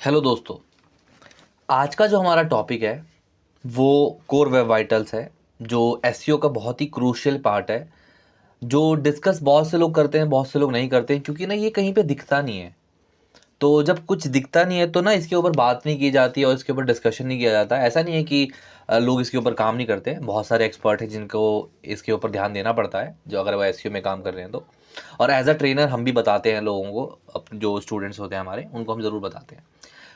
Hello दोस्तों, आज का जो हमारा टॉपिक है वो कोर वेब वाइटल्स है, जो एसईओ का बहुत ही क्रूशियल पार्ट है, जो डिस्कस बहुत से लोग करते हैं, बहुत से लोग नहीं करते हैं, क्योंकि ना ये कहीं पे दिखता नहीं है। तो जब कुछ दिखता नहीं है तो ना इसके ऊपर बात नहीं की जाती है और इसके ऊपर डिस्कशन नहीं किया जाता। ऐसा नहीं है कि लोग इसके ऊपर काम नहीं करते हैं, बहुत सारे एक्सपर्ट हैं जिनको इसके ऊपर ध्यान देना पड़ता है, जो अगर वो एसईओ में काम कर रहे हैं तो। और एज अ ट्रेनर हम भी बताते हैं लोगों को, जो स्टूडेंट्स होते हैं हमारे, उनको हम ज़रूर बताते हैं।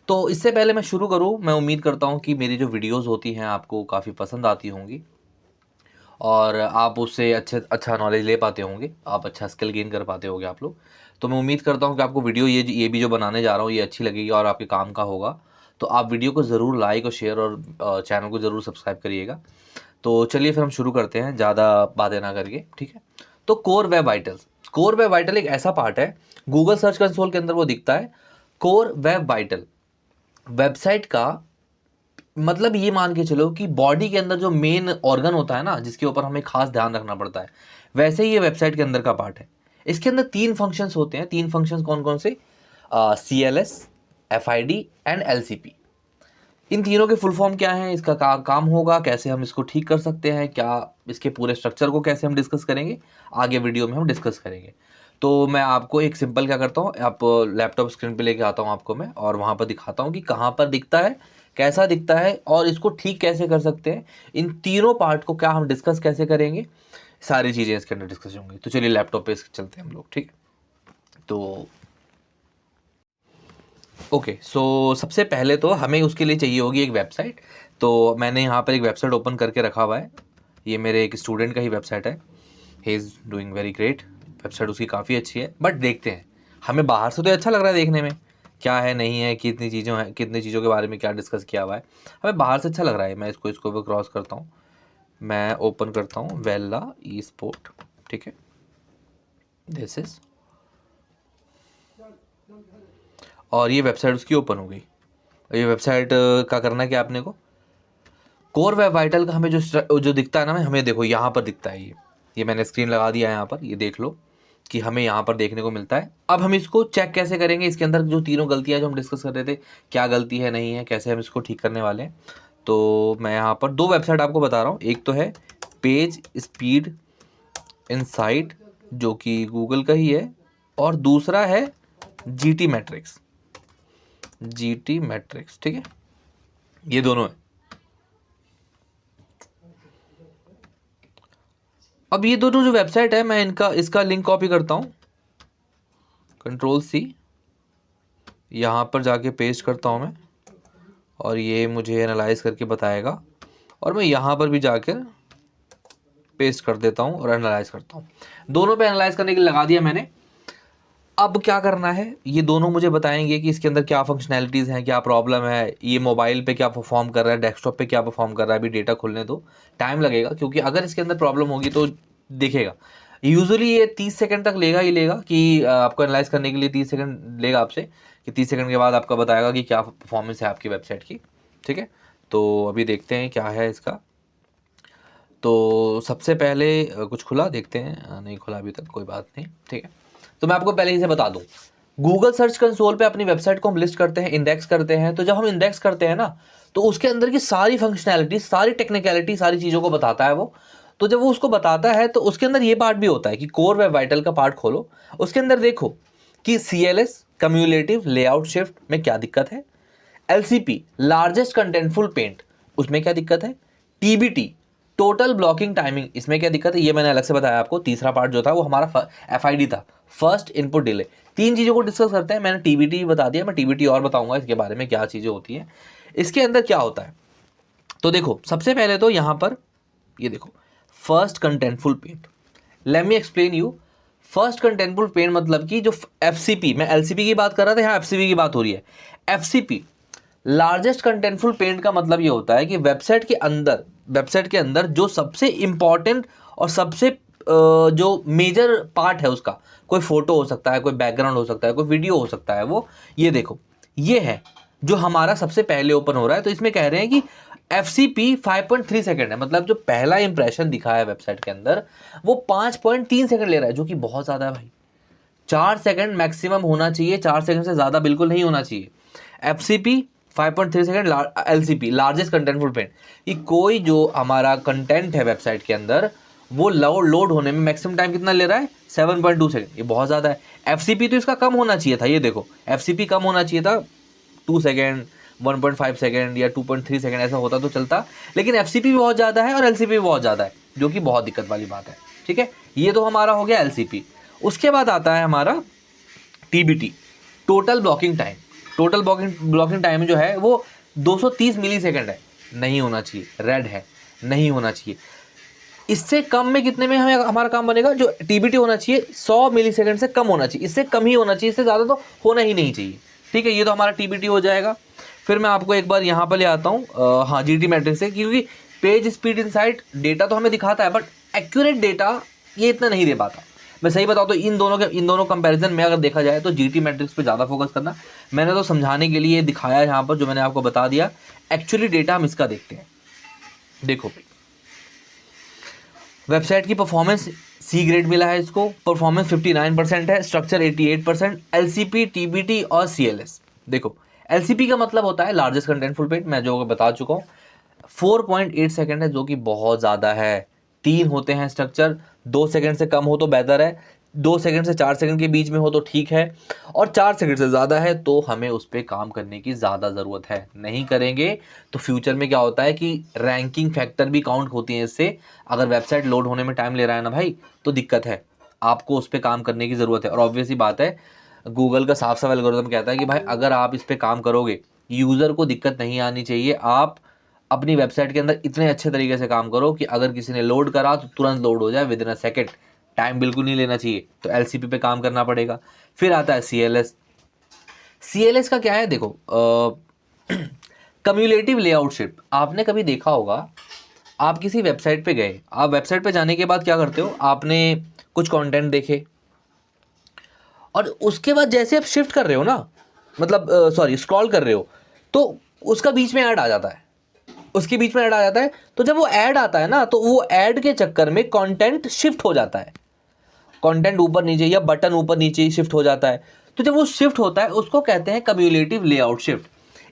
तो इससे पहले मैं शुरू करूँ, मैं उम्मीद करता हूँ कि मेरी जो वीडियोस होती हैं आपको काफ़ी पसंद आती होंगी और आप उससे अच्छा नॉलेज ले पाते होंगे, आप अच्छा स्किल गेन कर पाते होंगे आप लोग। तो मैं उम्मीद करता हूँ कि आपको वीडियो ये भी जो बनाने जा रहा हूँ ये अच्छी लगेगी और आपके काम का होगा। तो आप वीडियो को ज़रूर लाइक और शेयर और चैनल को ज़रूर सब्सक्राइब करिएगा। तो चलिए फिर हम शुरू करते हैं, ज़्यादा बातें ना करके, ठीक है। तो कोर वेब वाइटल एक ऐसा पार्ट है, गूगल सर्च कंसोल के अंदर वो दिखता है। कोर वेब वाइटल वेबसाइट का मतलब ये मान के चलो कि बॉडी के अंदर जो मेन ऑर्गन होता है ना, जिसके ऊपर हमें खास ध्यान रखना पड़ता है, वैसे ही ये वेबसाइट के अंदर का पार्ट है। इसके अंदर 3 फंक्शंस होते हैं। 3 फंक्शंस कौन कौन से? CLS, FID and LCP। इन तीनों के फुल फॉर्म क्या है, इसका काम होगा, कैसे हम इसको ठीक कर सकते हैं, क्या इसके पूरे स्ट्रक्चर को कैसे हम डिस्कस करेंगे, आगे वीडियो में हम डिस्कस करेंगे। तो मैं आपको एक सिंपल क्या करता हूँ, आप लैपटॉप स्क्रीन पे लेके आता हूँ आपको मैं, और वहाँ पर दिखाता हूँ कि कहाँ पर दिखता है, कैसा दिखता है और इसको ठीक कैसे कर सकते हैं। इन तीनों पार्ट को क्या हम डिस्कस कैसे करेंगे, सारी चीज़ें इसके अंदर डिस्कस होंगी। तो चलिए लैपटॉप पे चलते हैं हम लोग, ठीक है। तो ओके, सो सबसे पहले तो हमें उसके लिए चाहिए होगी एक वेबसाइट। तो मैंने यहाँ पर एक वेबसाइट ओपन करके रखा हुआ है। ये मेरे एक स्टूडेंट का ही वेबसाइट है। He is doing very great. Website उसकी काफ़ी अच्छी है, बट देखते हैं। हमें बाहर से तो अच्छा लग रहा है देखने में, क्या है नहीं है, कितनी चीज़ों के बारे में क्या डिस्कस किया हुआ है, हमें बाहर से अच्छा लग रहा है। मैं इसको भी क्रॉस करता हूँ, मैं ओपन करता हूँ वेल्ला ई स्पोर्ट, ठीक है। दिस इज़, और ये वेबसाइट उसकी ओपन हो गई। ये वेबसाइट का करना है क्या आपने को, कोर वेब वाइटल का हमें जो जो दिखता है ना, हमें देखो यहाँ पर दिखता है। ये मैंने स्क्रीन लगा दिया है यहाँ पर, ये देख लो कि हमें यहाँ पर देखने को मिलता है। अब हम इसको चेक कैसे करेंगे, इसके अंदर जो तीनों गलतियाँ जो हम डिस्कस कर रहे थे, क्या गलती है नहीं है, कैसे हम इसको ठीक करने वाले हैं। तो मैं यहाँ पर 2 वेबसाइट आपको बता रहा हूँ। एक तो है पेज स्पीड इनसाइट, जो कि गूगल का ही है, और दूसरा है GT मैट्रिक्स, ठीक है। ये दोनों है। अब ये दोनों जो वेबसाइट है, मैं इसका लिंक कॉपी करता हूँ, Ctrl+C, यहाँ पर जाके पेस्ट करता हूँ मैं, और ये मुझे एनालाइज करके बताएगा, और मैं यहाँ पर भी जाकर पेस्ट कर देता हूँ और एनालाइज करता हूँ। दोनों पे एनालाइज करने के लिए लगा दिया मैंने। अब क्या करना है, ये दोनों मुझे बताएंगे कि इसके अंदर क्या फंक्शनैलिटीज़ हैं, क्या प्रॉब्लम है, ये मोबाइल पे क्या परफॉर्म कर रहा है, डेस्कटॉप पे क्या परफॉर्म कर रहा है। अभी डेटा खुलने दो, टाइम लगेगा, क्योंकि अगर इसके अंदर प्रॉब्लम होगी तो दिखेगा। यूजुअली ये 30 सेकंड तक लेगा ही लेगा, कि आपको एनालाइज करने के लिए 30 सेकंड लेगा आपसे, कि 30 सेकंड के बाद आपका बताएगा कि क्या परफॉर्मेंस है आपकी वेबसाइट की, ठीक है। तो अभी देखते हैं क्या है इसका। तो सबसे पहले कुछ खुला, देखते हैं। नहीं खुला अभी तक, कोई बात नहीं, ठीक है। तो मैं आपको पहले ही से बता दूं, गूगल सर्च कंसोल पे अपनी वेबसाइट को हम लिस्ट करते हैं, इंडेक्स करते हैं। तो जब हम इंडेक्स करते हैं ना, तो उसके अंदर की सारी फंक्शनैलिटी, सारी टेक्निकलिटी, सारी चीज़ों को बताता है वो। तो जब वो उसको बताता है तो उसके अंदर ये पार्ट भी होता है कि कोर वेब वाइटल का पार्ट खोलो, उसके अंदर देखो कि CLS कम्युलेटिव लेआउट शिफ्ट में क्या दिक्कत है, LCP लार्जेस्ट कंटेंटफुल पेंट, उसमें क्या दिक्कत है, TBT टोटल ब्लॉकिंग टाइमिंग, इसमें क्या दिक्कत है, ये मैंने अलग से बताया आपको। तीसरा पार्ट जो था वो हमारा FID था, फर्स्ट इनपुट डिले। 3 चीज़ों को डिस्कस करते हैं। मैंने TBT बता दिया, मैं TBT और बताऊंगा इसके बारे में क्या चीज़ें होती हैं, इसके अंदर क्या होता है। तो देखो, सबसे पहले तो यहाँ पर ये देखो, first contentful paint. Let me explain you. First contentful paint मतलब कि जो FCP, मैं LCP की बात कर रहा था, यहाँ FCP की बात हो रही है। FCP लार्जेस्ट कंटेंटफुल पेंट का मतलब ये होता है कि वेबसाइट के अंदर जो सबसे इंपॉर्टेंट और सबसे जो मेजर पार्ट है उसका, कोई फोटो हो सकता है, कोई बैकग्राउंड हो सकता है, कोई वीडियो हो सकता है, वो ये देखो, ये है जो हमारा सबसे पहले ओपन हो रहा है। तो इसमें कह रहे हैं कि FCP 5.3 सेकंड है, मतलब जो पहला इंप्रेशन दिखा है वेबसाइट के अंदर वो 5.3 सेकंड ले रहा है, जो कि बहुत ज़्यादा है भाई। 4 सेकंड मैक्सिमम होना चाहिए, 4 सेकंड से ज़्यादा बिल्कुल नहीं होना चाहिए। FCP 5.3 second, LCP largest contentful page, कि कोई जो हमारा कंटेंट है वेबसाइट के अंदर वो लोड होने में मैक्सिमम टाइम कितना ले रहा है, 7.2 सेकंड, ये बहुत ज़्यादा है। FCP तो इसका कम होना चाहिए था, ये देखो FCP कम होना चाहिए था, 2 सेकेंड, 1.5 सेकेंड या 2.3 सेकेंड ऐसा होता तो चलता, लेकिन FCP भी बहुत ज़्यादा है और LCP भी बहुत ज़्यादा है, जो कि बहुत दिक्कत वाली बात है। ठीक है, ये तो हमारा हो गया LCP। उसके बाद आता है हमारा TBT, total blocking time. Total blocking time जो है वो 230 मिली सेकेंड है, नहीं होना चाहिए, रेड है, नहीं होना चाहिए। इससे कम में कितने में हमें हमारा काम बनेगा, जो TBT होना चाहिए 100 मिली सेकेंड से कम होना चाहिए, इससे कम ही होना चाहिए, इससे ज़्यादा तो होना ही नहीं चाहिए। ठीक है, ये तो हमारा TBT हो जाएगा। फिर मैं आपको एक बार यहाँ पर ले आता हूँ हाँ GT मैट्रिक्स से, क्योंकि पेज स्पीड इनसाइट डेटा तो हमें दिखाता है, बट एक्यूरेट डेटा ये इतना नहीं दे पाता। मैं सही बताऊँ तो इन दोनों कंपैरिजन में अगर देखा जाए तो GT मैट्रिक्स पे ज़्यादा फोकस करना। मैंने तो समझाने के लिए दिखाया यहाँ पर, जो मैंने आपको बता दिया। एक्चुअली डेटा हम इसका देखते हैं। देखो भाई, वेबसाइट की परफॉर्मेंस C ग्रेड मिला है इसको, परफॉर्मेंस 59% है, स्ट्रक्चर 88%, LCP, TBT और CLS। देखो LCP का मतलब होता है लार्जेस्ट कंटेंटफुल पेज, मैं जो बता चुका हूँ। 4.8 सेकेंड है, जो कि बहुत ज़्यादा है। 3 होते हैं स्ट्रक्चर, 2 सेकेंड से कम हो तो बेहतर है, 2 सेकेंड से 4 सेकेंड के बीच में हो तो ठीक है, और 4 सेकेंड से ज़्यादा है तो हमें उस पर काम करने की ज़्यादा ज़रूरत है। नहीं करेंगे तो फ्यूचर में क्या होता है कि रैंकिंग फैक्टर भी काउंट होती है इससे। अगर वेबसाइट लोड होने में टाइम ले रहा है ना भाई, तो दिक्कत है, आपको उस पर काम करने की ज़रूरत है। और ऑब्वियस ही बात है, गूगल का साफ साफ एल्गोरिथम कहता है कि भाई अगर आप इस पर काम करोगे, यूज़र को दिक्कत नहीं आनी चाहिए। आप अपनी वेबसाइट के अंदर इतने अच्छे तरीके से काम करो कि अगर किसी ने लोड करा तो तुरंत लोड हो जाए with in a second, time बिल्कुल नहीं लेना चाहिए। तो LCP पे काम करना पड़ेगा। फिर आता है CLS। CLS का क्या है, देखो कम्युलेटिव लेआउट शिफ्ट। आपने कभी देखा होगा, आप किसी वेबसाइट पे गए, आप वेबसाइट पे जाने के बाद क्या करते हो, आपने कुछ कंटेंट देखे और उसके बाद जैसे आप शिफ्ट कर रहे हो ना, मतलब सॉरी स्क्रॉल कर रहे हो, तो उसका बीच में ऐड आ जाता है, उसके बीच में ऐड आ जाता है। तो जब वो ऐड आता है ना, तो वो ऐड के चक्कर में कंटेंट शिफ्ट हो जाता है, कंटेंट ऊपर नीचे या बटन ऊपर नीचे शिफ्ट हो जाता है। तो जब वो शिफ्ट होता है उसको कहते हैं कम्युलेटिव लेआउट शिफ्ट।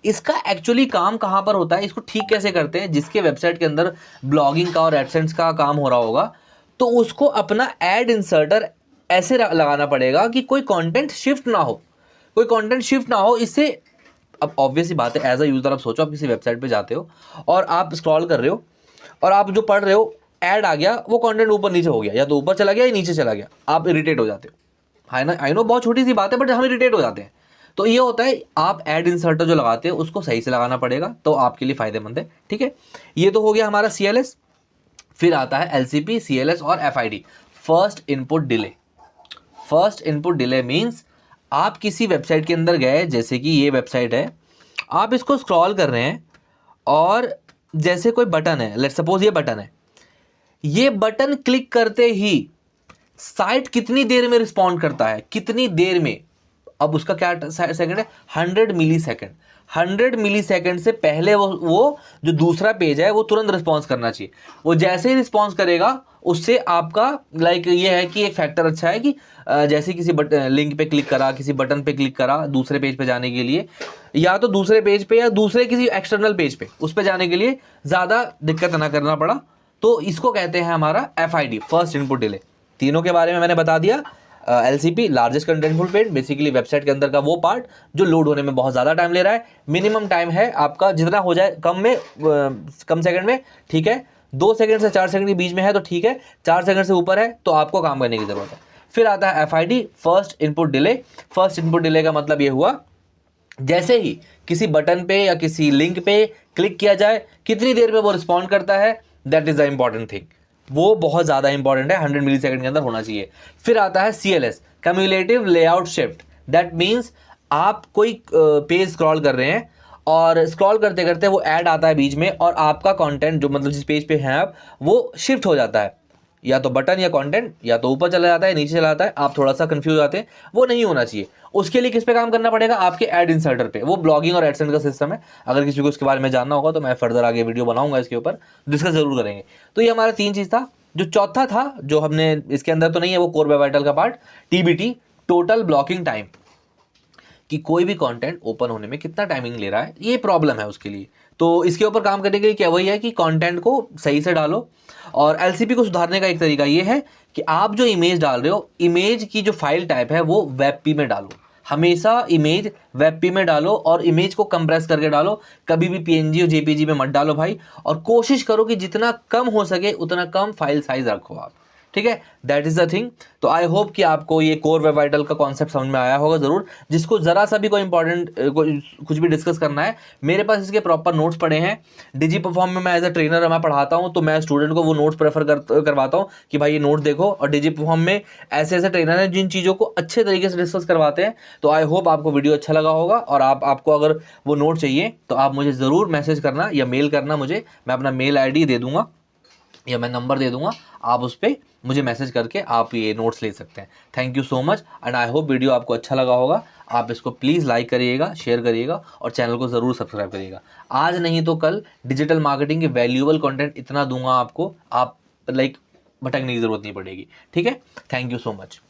इसका एक्चुअली काम कहाँ पर होता है, इसको ठीक कैसे करते हैं, जिसके वेबसाइट के अंदर ब्लॉगिंग का और एडसेंस का काम हो रहा होगा, तो उसको अपना एड इंसर्टर ऐसे लगाना पड़ेगा कि कोई कंटेंट शिफ्ट ना हो, कोई कंटेंट शिफ्ट ना हो। इससे अब ऑब्वियस ही बात है, एज अ यूज़र आप सोचो, आप किसी वेबसाइट पे जाते हो और आप स्क्रॉल कर रहे हो और आप जो पढ़ रहे हो ऐड आ गया, वो कंटेंट ऊपर नीचे हो गया, या तो ऊपर चला गया या नीचे चला गया, आप इरिटेट हो जाते हो। है ना, आई नो बहुत छोटी सी बात है, बट हम इरिटेट हो जाते हैं। तो ये होता है, आप एड इंसर्टर जो लगाते हो उसको सही से लगाना पड़ेगा, तो आपके लिए फायदेमंद है। ठीक है, ये तो हो गया हमारा CLS। फिर आता है LCP, CLS और FID, first input delay. First input delay means आप किसी वेबसाइट के अंदर गए, जैसे कि ये वेबसाइट है, आप इसको स्क्रॉल कर रहे हैं और जैसे कोई बटन है, लेट्स सपोज ये बटन है, ये बटन क्लिक करते ही साइट कितनी देर में रिस्पॉन्ड करता है, कितनी देर में, अब उसका क्या सेकंड है, 100 मिली सेकंड। 100 मिली सेकंड से पहले वो जो दूसरा पेज है वो तुरंत रिस्पॉन्स करना चाहिए। वो जैसे ही रिस्पॉन्स करेगा, उससे आपका लाइक ये है कि एक फैक्टर अच्छा है कि जैसे किसी लिंक पे क्लिक करा, किसी बटन पे क्लिक करा दूसरे पेज पे जाने के लिए, या तो दूसरे पेज पे या दूसरे किसी एक्सटर्नल पेज पे उस पे जाने के लिए ज़्यादा दिक्कत ना करना पड़ा, तो इसको कहते हैं हमारा FID, फर्स्ट इनपुट डिले। तीनों के बारे में मैंने बता दिया। LCP largest contentful page, basically website के अंदर का वो पार्ट जो लोड होने में बहुत ज़्यादा टाइम ले रहा है। मिनिमम टाइम है आपका, जितना हो जाए कम सेकंड में ठीक है, 2 सेकंड से 4 सेकंड के बीच में है तो ठीक है, 4 सेकंड से ऊपर है तो आपको काम करने की ज़रूरत है। फिर आता है FID, first input delay. First input delay का मतलब ये हुआ, जैसे ही किसी बटन पे या किसी लिंक पे क्लिक किया जाए, कितनी देर में वो रिस्पॉन्ड करता है, that is the important thing. वो बहुत ज़्यादा इंपॉर्टेंट है, 100 मिली सेकंड के अंदर होना चाहिए। फिर आता है CLS, cumulative layout shift. That means आप कोई पेज स्क्रॉल कर रहे हैं और स्क्रॉल करते करते वो ऐड आता है बीच में, और आपका कंटेंट जो मतलब जिस पेज पे हैं आप, वो शिफ्ट हो जाता है, या तो बटन या कंटेंट या तो ऊपर चला जाता है, नीचे चला जाता है, आप थोड़ा सा कंफ्यूज आते हैं। वो नहीं होना चाहिए। उसके लिए किस पे काम करना पड़ेगा, आपके एड इंसर्टर पे। वो ब्लॉगिंग और एडसेंस का सिस्टम है, अगर किसी को इसके बारे में जानना होगा तो मैं फर्दर आगे वीडियो बनाऊंगा इसके ऊपर, डिस्कस जरूर करेंगे। तो ये हमारा 3 चीज़ था। जो चौथा था, जो हमने इसके अंदर तो नहीं है, वो कोर वेब वाइटल का part, TBT, total blocking time कि कोई भी कंटेंट ओपन होने में कितना टाइमिंग ले रहा है, ये प्रॉब्लम है उसके लिए। तो इसके ऊपर काम करने के लिए क्या वही है कि कंटेंट को सही से डालो। और एलसीपी को सुधारने का एक तरीका ये है कि आप जो इमेज डाल रहे हो, इमेज की जो फाइल टाइप है वो वेबपी में डालो। हमेशा इमेज वेबपी में डालो और इमेज को कंप्रेस करके डालो, कभी भी पीएनजी और जेपीजी में मत डालो भाई। और कोशिश करो कि जितना कम हो सके उतना कम फाइल साइज रखो आप, ठीक है। That is the thing. तो आई होप कि आपको ये कोर वेब वाइटल का कॉन्सेप्ट समझ में आया होगा जरूर। जिसको जरा सा भी कोई इंपॉर्टेंट कुछ भी डिस्कस करना है, मेरे पास इसके प्रॉपर नोट्स पड़े हैं। डिजी परफॉर्म में मैं एज अ ट्रेनर मैं पढ़ाता हूँ, तो मैं स्टूडेंट को वो नोट्स प्रेफर करवाता हूँ कि भाई ये नोट देखो। और डिजी परफॉर्म में ऐसे ऐसे ट्रेनर हैं जिन चीज़ों को अच्छे तरीके से डिस्कस करवाते हैं। तो आई होप आपको वीडियो अच्छा लगा होगा। और आपको अगर वो नोट चाहिए तो आप मुझे ज़रूर मैसेज करना या मेल करना मुझे। मैं अपना मेल ID दे दूंगा या मैं नंबर दे दूंगा, आप उस पर मुझे मैसेज करके आप ये नोट्स ले सकते हैं। Thank you so much and I hope video आपको अच्छा लगा होगा। आप इसको प्लीज़ लाइक करिएगा, शेयर करिएगा और चैनल को ज़रूर सब्सक्राइब करिएगा। आज नहीं तो कल डिजिटल मार्केटिंग के वैल्यूएबल कंटेंट इतना दूंगा आपको, आप भटकने की ज़रूरत नहीं पड़ेगी, ठीक है। Thank you so much.